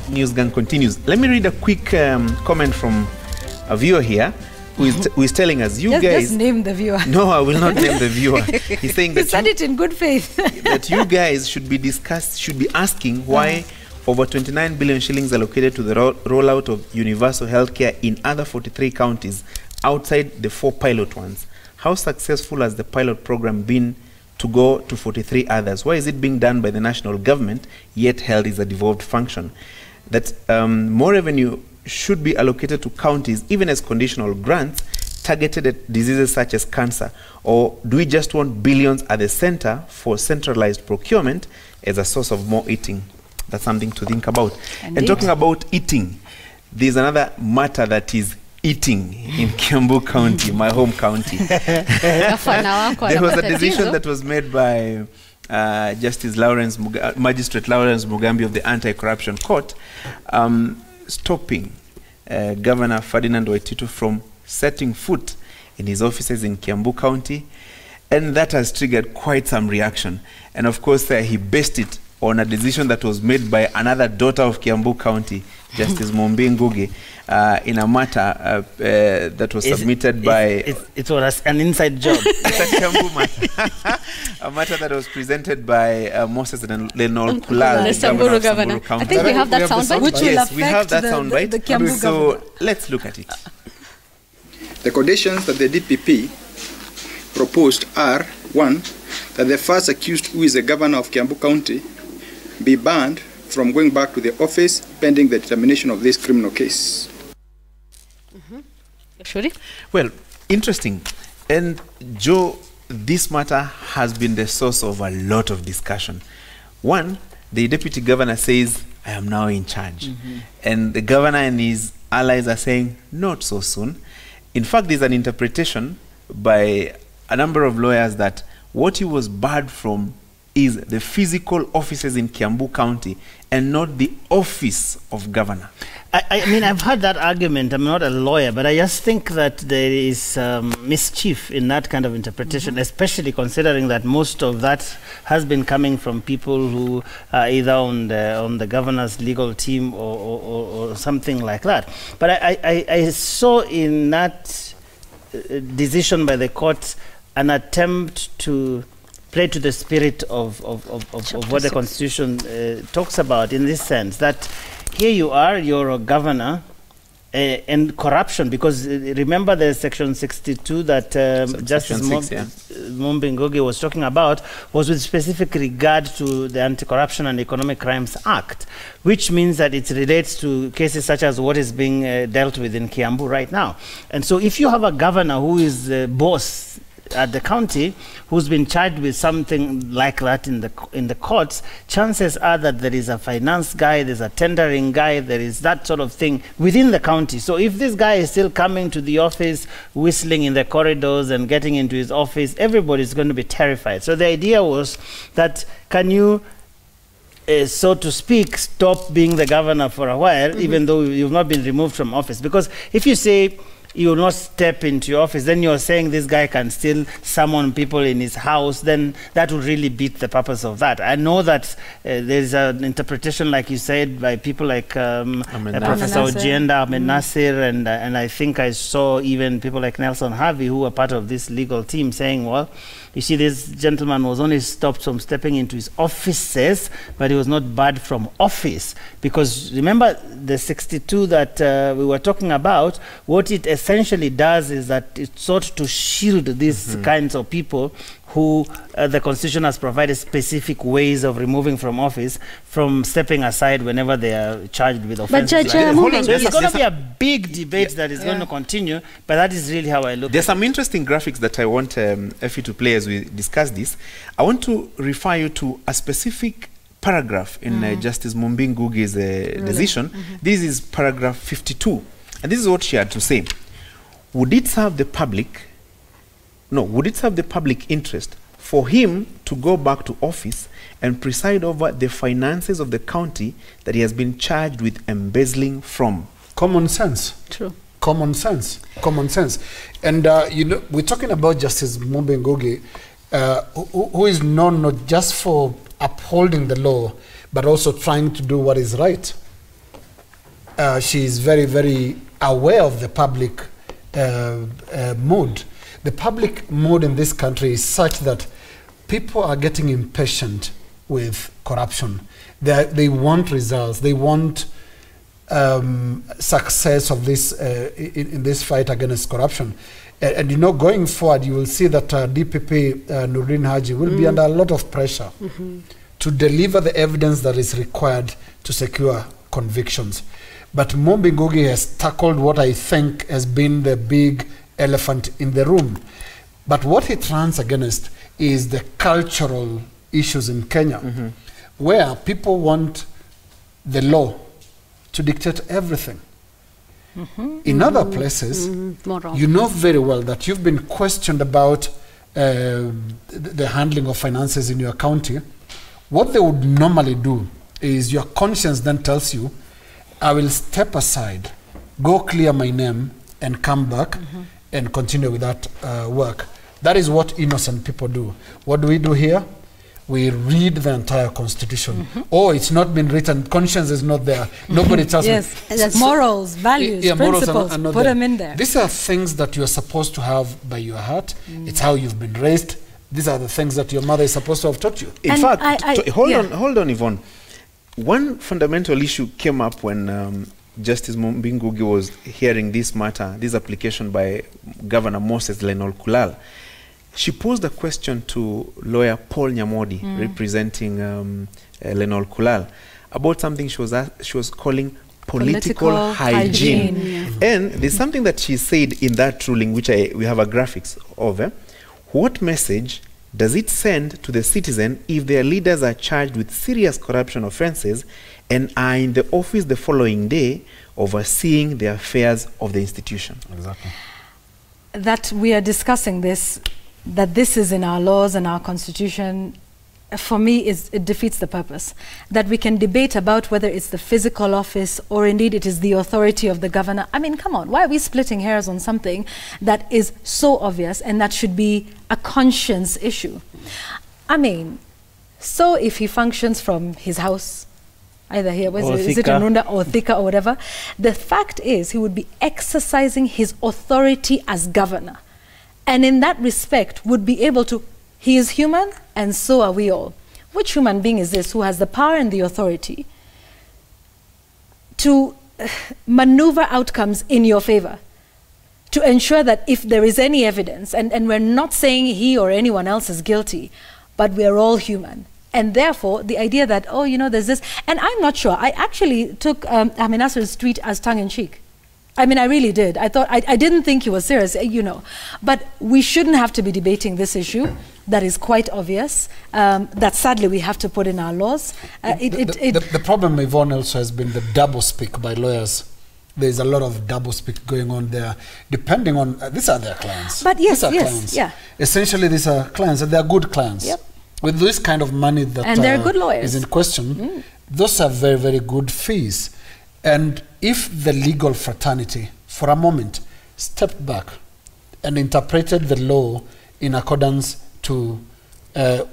News Gang continues. Let me read a quick comment from a viewer here who is telling us, you guys... Just name the viewer. No, I will not name the viewer. He's saying that... He said it in good faith. that you guys should be asking why over 29 billion shillings allocated to the rollout of universal healthcare in other 43 counties outside the 4 pilot ones. How successful has the pilot program been to go to 43 others? Why is it being done by the national government, yet health is a devolved function? That more revenue should be allocated to counties, even as conditional grants, targeted at diseases such as cancer? Or do we just want billions at the center for centralized procurement as a source of more eating? That's something to think about. Indeed. And talking about eating, there's another matter that is eating in Kiambu County, my home county. There was a decision that was made by Magistrate Lawrence Mugambi of the Anti-Corruption Court, stopping Governor Ferdinand Waititu from setting foot in his offices in Kiambu County, and that has triggered quite some reaction. And of course, he based it on a decision that was made by another daughter of Kiambu County, Justice Mombi Ngugi, in a matter that was submitted by... It was an inside job. It's a Kiambu matter. A matter that was presented by Moses and Lenol Kulal, the Samburu governor. I think we have that soundbite. Which will affect we have that soundbite. The Kiambu so governor. Let's look at it. The conditions that the DPP proposed are, 1, that the first accused, who is the governor of Kiambu County, be banned from going back to the office pending the determination of this criminal case. Well, interesting. And Joe, this matter has been the source of a lot of discussion. One, the deputy governor says, I am now in charge. And the governor and his allies are saying, not so soon. In fact, there's an interpretation by a number of lawyers that what he was barred from is the physical offices in Kiambu County and not the office of governor. I mean, I've heard that argument. I'm not a lawyer, but I just think that there is mischief in that kind of interpretation, especially considering that most of that has been coming from people who are either on the governor's legal team or something like that. But I saw in that decision by the court an attempt to play to the spirit of what the Constitution talks about, in this sense that here you are, you're a governor, and corruption, because remember the section 62 that Justice Mombi Ngugi was talking about was with specific regard to the Anti-Corruption and Economic Crimes Act, which means that it relates to cases such as what is being dealt with in Kiambu right now. And so if you have a governor who is the boss at the county, who's been charged with something like that in the courts, chances are that there is a finance guy, there's a tendering guy, there is that sort of thing within the county. So if this guy is still coming to the office, whistling in the corridors and getting into his office, everybody's going to be terrified. So the idea was that, can you so to speak, stop being the governor for a while, even though you've not been removed from office? Because if you say you will not step into your office, then you're saying this guy can still summon people in his house, then that would really beat the purpose of that. I know that there's an interpretation, like you said, by people like Professor Ojienda, Ahmed Nasir, and I think I saw even people like Nelson Harvey, who were part of this legal team, saying, well, you see, this gentleman was only stopped from stepping into his offices, but he was not barred from office. Because remember, the 62 that we were talking about, what it essentially does is that it sought to shield these kinds of people who the Constitution has provided specific ways of removing from office from stepping aside whenever they are charged with offenses. But Judge, there's going to be a big debate that is going to continue, but that is really how I look at it. There's some interesting graphics that I want Effie to play as we discuss this. I want to refer you to a specific paragraph in Justice Mombi Ngugi's decision. This is paragraph 52. And this is what she had to say. Would it serve the public interest for him to go back to office and preside over the finances of the county that he has been charged with embezzling from? Common sense. True. Common sense. Common sense. And, you know, we're talking about Justice Mombi Ngugi, who is known not just for upholding the law, but also trying to do what is right. she is very, very aware of the public mood. The public mood in this country is such that people are getting impatient with corruption. They want results. They want success of this in this fight against corruption. And you know, going forward, you will see that DPP Nurdin Haji will be under a lot of pressure to deliver the evidence that is required to secure convictions. But Mumbi Ngugi has tackled what I think has been the big elephant in the room. But what he runs against is the cultural issues in Kenya, where people want the law to dictate everything. In other places, you know very well that you've been questioned about the handling of finances in your county. What they would normally do is your conscience then tells you, I will step aside, go clear my name, and come back and continue with that work. That is what innocent people do. What do we do here? We read the entire constitution. Oh, it's not been written. Conscience is not there. Nobody tells me. Yes, morals, values, principles, are not put there. them in there. These are things that you're supposed to have by your heart. It's how you've been raised. These are the things that your mother is supposed to have taught you. In fact, hold on, Yvonne. One fundamental issue came up when Justice Mumbi Ngugi was hearing this matter, this application by Governor Moses Lenol Kulal. She posed a question to lawyer Paul Nyamodi, representing Lenol Kulal, about something she was calling political hygiene. And there's something that she said in that ruling, which we have a graphics of. What message does it send to the citizen if their leaders are charged with serious corruption offenses and are in the office the following day overseeing the affairs of the institution? Exactly. That we are discussing this, that this is in our laws and our constitution, for me, it defeats the purpose. That we can debate about whether it's the physical office or indeed it is the authority of the governor. I mean, come on, why are we splitting hairs on something that is so obvious and that should be a conscience issue? I mean, so if he functions from his house, either here, is it in Runda or Thika or whatever, the fact is he would be exercising his authority as governor. And in that respect would be able to, he is human and so are we all. Which human being is this who has the power and the authority to maneuver outcomes in your favor? To ensure that if there is any evidence, and we're not saying he or anyone else is guilty, but we're all human. And therefore, the idea that, oh, you know, there's this, and I'm not sure. I actually took Amin Nasser's tweet as tongue-in-cheek. I mean, I really did. I thought, I didn't think he was serious, you know. But we shouldn't have to be debating this issue. That is quite obvious. That sadly we have to put in our laws. The problem, Yvonne, also has been the double-speak by lawyers. There's a lot of double-speak going on there, depending on, these are their clients. But yes, clients. Yeah. Essentially, these are clients, and they're good clients. Yep. With this kind of money that and they're good lawyers. is in question, those are very, very good fees. And if the legal fraternity, for a moment, stepped back and interpreted the law in accordance to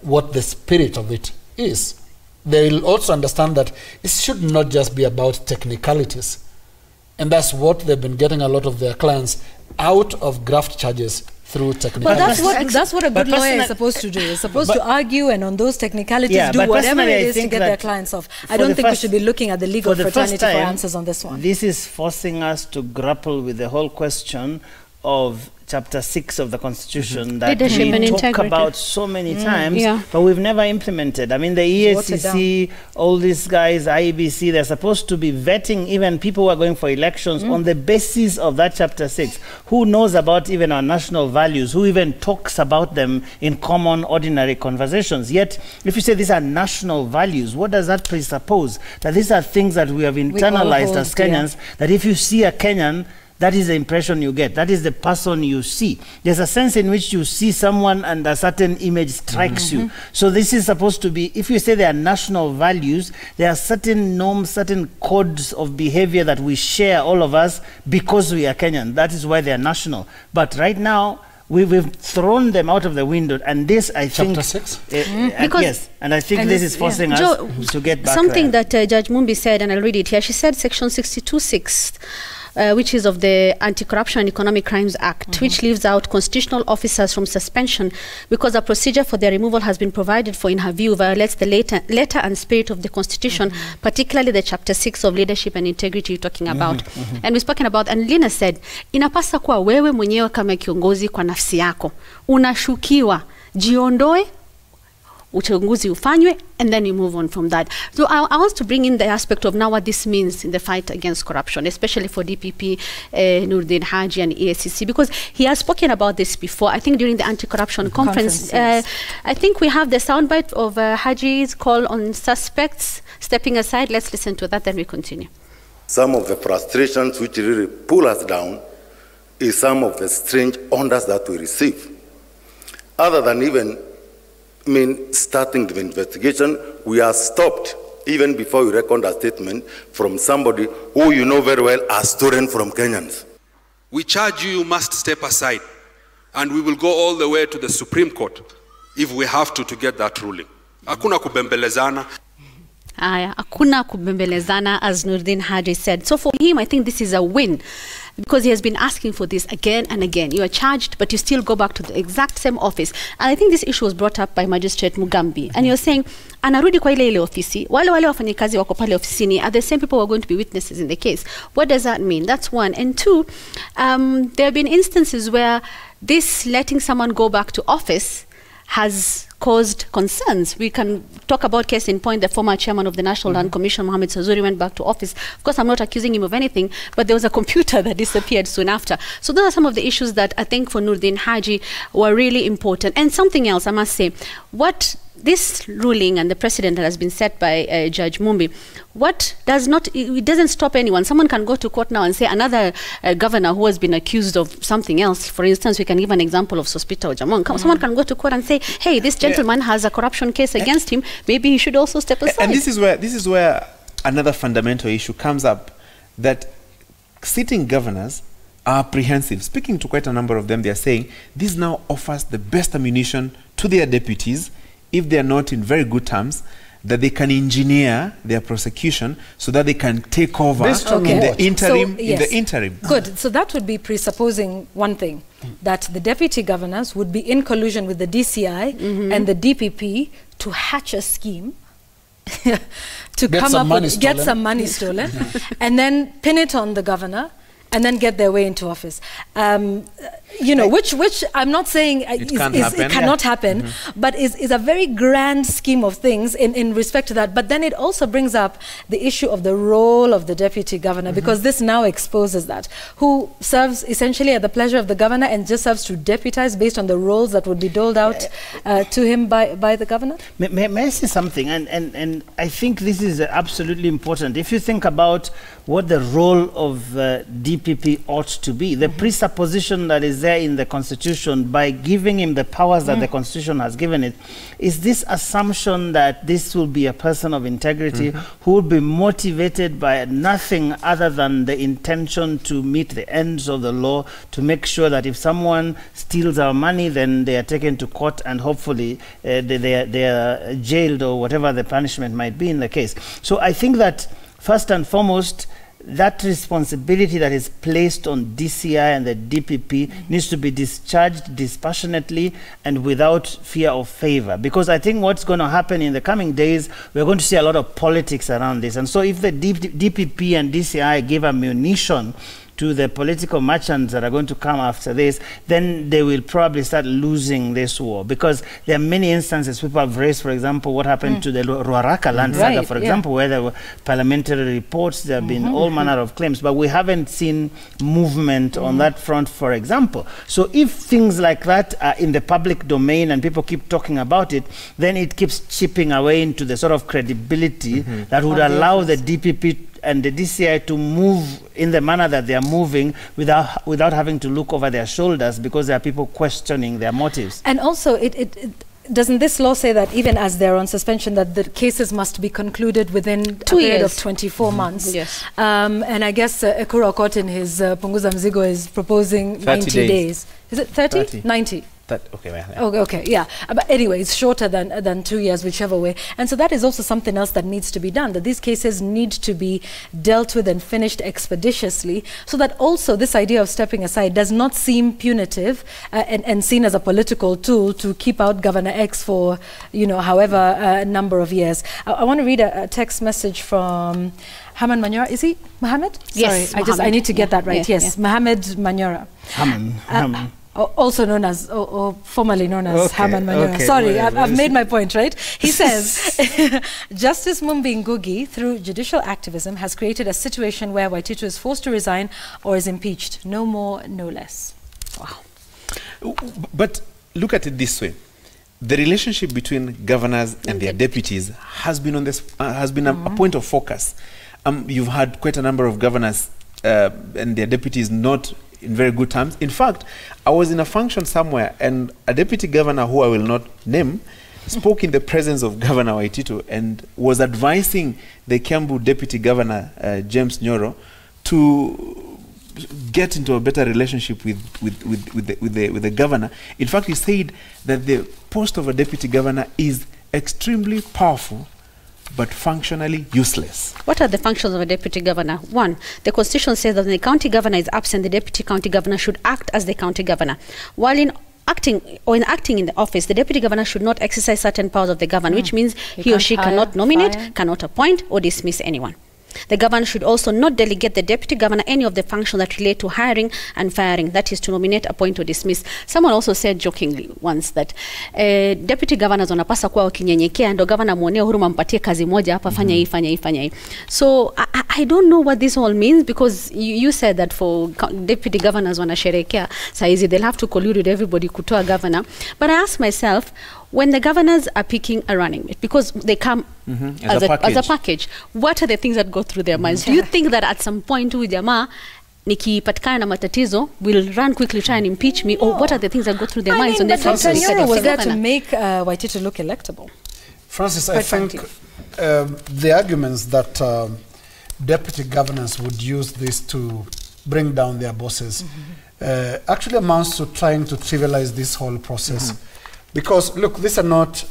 what the spirit of it is, they will also understand that it should not just be about technicalities. And that's what they've been getting a lot of their clients out of graft charges through technicalities. But that's what a good lawyer is supposed to do. Is supposed to argue and on those technicalities do whatever it is to get their clients off. I don't think we should be looking at the legal fraternity for answers on this one. This is forcing us to grapple with the whole question of Chapter 6 of the Constitution that we talk about so many times, but we've never implemented. I mean, the EACC, all these guys, IEBC, they're supposed to be vetting even people who are going for elections on the basis of that Chapter 6. Who knows about even our national values? Who even talks about them in common, ordinary conversations? Yet, if you say these are national values, what does that presuppose? That these are things that we have internalized as Kenyans, that if you see a Kenyan, that is the impression you get. That is the person you see. There's a sense in which you see someone and a certain image strikes you. So this is supposed to be, if you say they are national values, there are certain norms, certain codes of behavior that we share, all of us, because we are Kenyan. That is why they are national. But right now, we've thrown them out of the window, and this, I think... Chapter 6? Yes, and I think this is forcing us to get back something there. that Judge Mumbi said, and I'll read it here. She said Section 62(6), which is of the Anti-Corruption and Economic Crimes Act, which leaves out constitutional officers from suspension because a procedure for their removal has been provided for, in her view, violates the letter and spirit of the Constitution, particularly the Chapter 6 of Leadership and Integrity you're talking about. And we've spoken about, and Lina said, inapasa kuwa wewe mwenyewe kama kiongozi kwa nafsi yako, unashukiwa, jiondoe, uchunguzi ufanywe, and then you move on from that. So I want to bring in the aspect of now what this means in the fight against corruption, especially for DPP, Nurdin Haji and EACC, because he has spoken about this before, I think during the anti-corruption conference. I think we have the soundbite of Haji's call on suspects stepping aside. Let's listen to that, then we continue. Some of the frustrations which really pull us down is some of the strange orders that we receive. Other than even starting the investigation, we are stopped even before we record a statement from somebody who you know very well has stolen from Kenyans. We charge you must step aside, and we will go all the way to the Supreme Court if we have to get that ruling. Hakuna kubembelezana. Hakuna kubembelezana, as Nurdin Haji said. So for him, I think this is a win, because he has been asking for this again and again. You are charged, but you still go back to the exact same office. And I think this issue was brought up by Magistrate Mugambi. And you're saying, anarudi kwa ile ofisi, wale wafanyikazi wako pale ofisini are the same people who are going to be witnesses in the case. What does that mean? That's one. And two, there have been instances where this letting someone go back to office has caused concerns. We can talk about case in point, the former chairman of the National Land Commission, Mohamed Sazuri, went back to office. Of course, I'm not accusing him of anything, but there was a computer that disappeared soon after. So those are some of the issues that I think for Nurdin Haji were really important. And something else, I must say, what this ruling and the precedent that has been set by Judge Mumbi, it doesn't stop anyone. Someone can go to court now and say another governor who has been accused of something else, for instance, we can give an example of Sospita Ojamong. Someone can go to court and say, hey, this gentleman has a corruption case against him, maybe he should also step aside. And this is where another fundamental issue comes up, that sitting governors are apprehensive. Speaking to quite a number of them, they are saying this now offers the best ammunition to their deputies, if they are not in very good terms, that they can engineer their prosecution so that they can take over in the interim. So, yes. In the interim. Good. So that would be presupposing one thing, that the deputy governors would be in collusion with the DCI and the DPP to hatch a scheme to get some money stolen and then pin it on the governor and then get their way into office. You know, which I'm not saying it cannot happen, but is a very grand scheme of things in respect to that. But then it also brings up the issue of the role of the deputy governor, because this now exposes that, who serves essentially at the pleasure of the governor and just serves to deputize based on the roles that would be doled out to him by the governor. May I say something? And I think this is absolutely important. If you think about what the role of DPP ought to be, the presupposition that is there in the Constitution, by giving him the powers that the Constitution has given it, is this assumption that this will be a person of integrity who will be motivated by nothing other than the intention to meet the ends of the law, to make sure that if someone steals our money, then they are taken to court and hopefully they are jailed or whatever the punishment might be in the case. So I think that first and foremost, that responsibility that is placed on DCI and the DPP needs to be discharged dispassionately and without fear of favor. Because I think what's going to happen in the coming days, we're going to see a lot of politics around this. And so if the DPP and DCI give ammunition to the political merchants that are going to come after this, then they will probably start losing this war. Because there are many instances people have raised, for example, what happened to the Ruaraka land saga, for example, where there were parliamentary reports, there have been all manner of claims, but we haven't seen movement on that front, for example. So if things like that are in the public domain and people keep talking about it, then it keeps chipping away into the sort of credibility that would allow the DPP and the DCI to move in the manner that they are moving without having to look over their shoulders, because there are people questioning their motives. And also, doesn't this law say that even as they're on suspension, that the cases must be concluded within a period of 24 months? Yes. And I guess Ekuru Aukot in his Punguza Mzigo is proposing 90 days. Is it 30? 90. Okay, well, yeah. Okay, yeah. But anyway, it's shorter than 2 years, whichever way. And so that is also something else that needs to be done, that these cases need to be dealt with and finished expeditiously, so that also this idea of stepping aside does not seem punitive and seen as a political tool to keep out Governor X for, however number of years. I want to read a text message from Haman Manyora. Is he Mohammed? Yes, sorry, I need to get that right. Yes, Mohammed Manyora. Haman. Also known as, or formerly known as Haman Manyora. Okay, Sorry, I've made my point, right? He says, Justice Mumbi Ngugi, through judicial activism, has created a situation where Waititu is forced to resign or is impeached. No more, no less. Wow. But look at it this way. The relationship between governors and their deputies has been on this a point of focus. You've had quite a number of governors and their deputies not in very good terms. In fact, I was in a function somewhere and a deputy governor who I will not name spoke in the presence of Governor Waititu and was advising the Kiambu deputy governor, James Nyoro, to get into a better relationship with the governor. In fact, he said that the post of a deputy governor is extremely powerful but functionally useless. What are the functions of a deputy governor? One, the Constitution says that when the county governor is absent, the deputy county governor should act as the county governor. While in acting in the office, the deputy governor should not exercise certain powers of the governor, which means he or she cannot nominate, cannot appoint, or dismiss anyone. The governor should also not delegate the deputy governor any of the functions that relate to hiring and firing, that is to nominate, appoint or dismiss. Someone also said jokingly once that deputy governors wanapasa kuwa wakinyenyekea ndo governor muonee huruma mpatie kazi moja hapa fanya hii fanya hii fanya hii. So I don't know what this all means, because you said that for deputy governors wanasherekea saizi they'll have to collude with everybody kutoa governor. But I ask myself, when the governors are picking a running mate, because they come as a package, what are the things that go through their minds? Do you think that at some point huyu jamaa nikipatikana na matatizo will run quickly, try and impeach me, or what are the things that go through their minds? But Nyoro was there to make Waititu look electable. Francis, I think the arguments that deputy governors would use this to bring down their bosses actually amounts to trying to trivialize this whole process. Because, look, these are not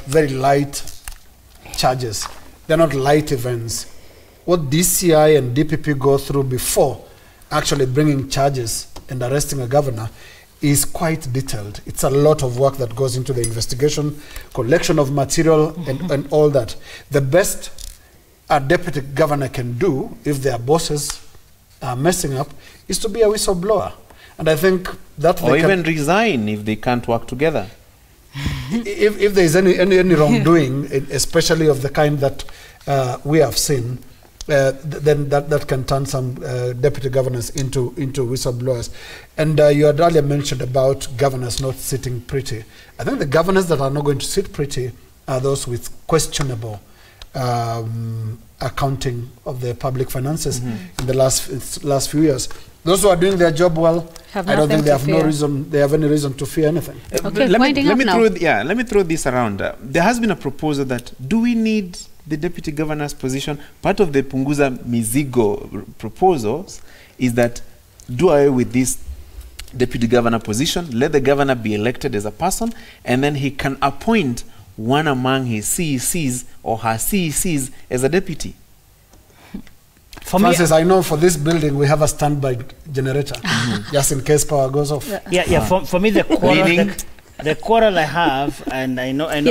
very light charges. They're not light events. What DCI and DPP go through before actually bringing charges and arresting a governor is quite detailed. It's a lot of work that goes into the investigation, collection of material, and all that. The best a deputy governor can do if their bosses are messing up is to be a whistleblower. And I think that or even resign if they can't work together. If there is any wrongdoing, especially of the kind that we have seen, then that can turn some deputy governors into whistleblowers. And you had earlier mentioned about governors not sitting pretty. I think the governors that are not going to sit pretty are those with questionable accounting of their public finances in the last few years. Those who are doing their job well, I don't think they have any reason to fear anything. Okay, let me throw this around. There has been a proposal that, do we need the deputy governor's position? Part of the Punguza Mizigo proposals is that do away with this deputy governor position, let the governor be elected as a person, and then he can appoint one among his CECs or her CECs as a deputy. Francis, I know for this building we have a standby generator, just in case power goes off. For me, the quarrel I have, and I know what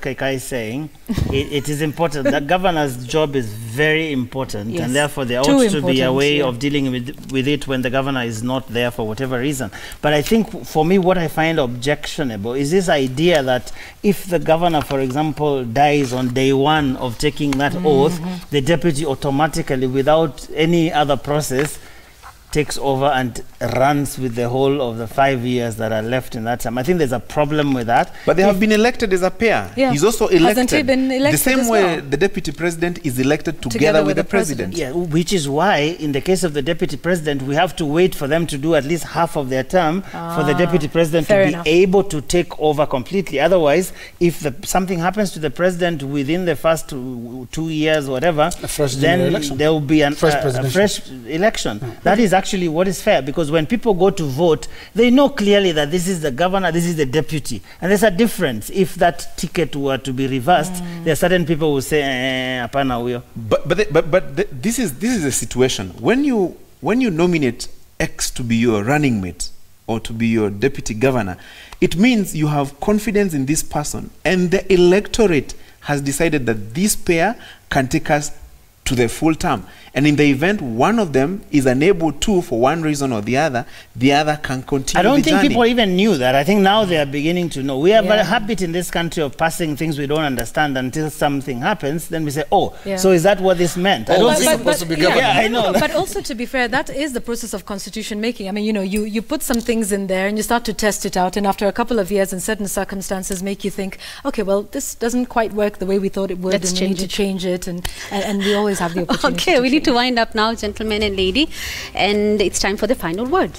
Kaikai is saying, it is important. The governor's job is very important, and therefore there ought to be a way of dealing with it when the governor is not there for whatever reason. But I think for me, what I find objectionable is this idea that if the governor, for example, dies on day one of taking that oath, the deputy automatically, without any other process, takes over and runs with the whole of the 5 years that are left in that time. I think there's a problem with that. But they have been elected as a pair. Yeah. He's also elected. Hasn't he been elected the same as way well? the deputy president is elected together with the president. Yeah, which is why, in the case of the deputy president, we have to wait for them to do at least half of their term for the deputy president to be able to take over completely. Otherwise, if something happens to the president within the first 2 years, whatever, then there will be a fresh election. That is actually what is fair, because when people go to vote, they know clearly that this is the governor, this is the deputy, and there's a difference. If that ticket were to be reversed, there are certain people who say, "Apana huyo." But this is a situation when you nominate X to be your running mate or to be your deputy governor, it means you have confidence in this person, and the electorate has decided that this pair can take us to the full term. And in the event one of them is unable to, for one reason or the other can continue. I don't the think journey. people even knew that. I think now they are beginning to know. We have a habit in this country of passing things we don't understand until something happens. Then we say, oh, so is that what this meant? I don't think it's supposed to be government. I know. But also, to be fair, that is the process of constitution making. I mean, you know, you put some things in there and you start to test it out. And after a couple of years, in certain circumstances, make you think, okay, well, this doesn't quite work the way we thought it would. Let's and we need to change it. And we always have the opportunity. Okay, we need to wind up now, gentlemen and lady, and it's time for the final word.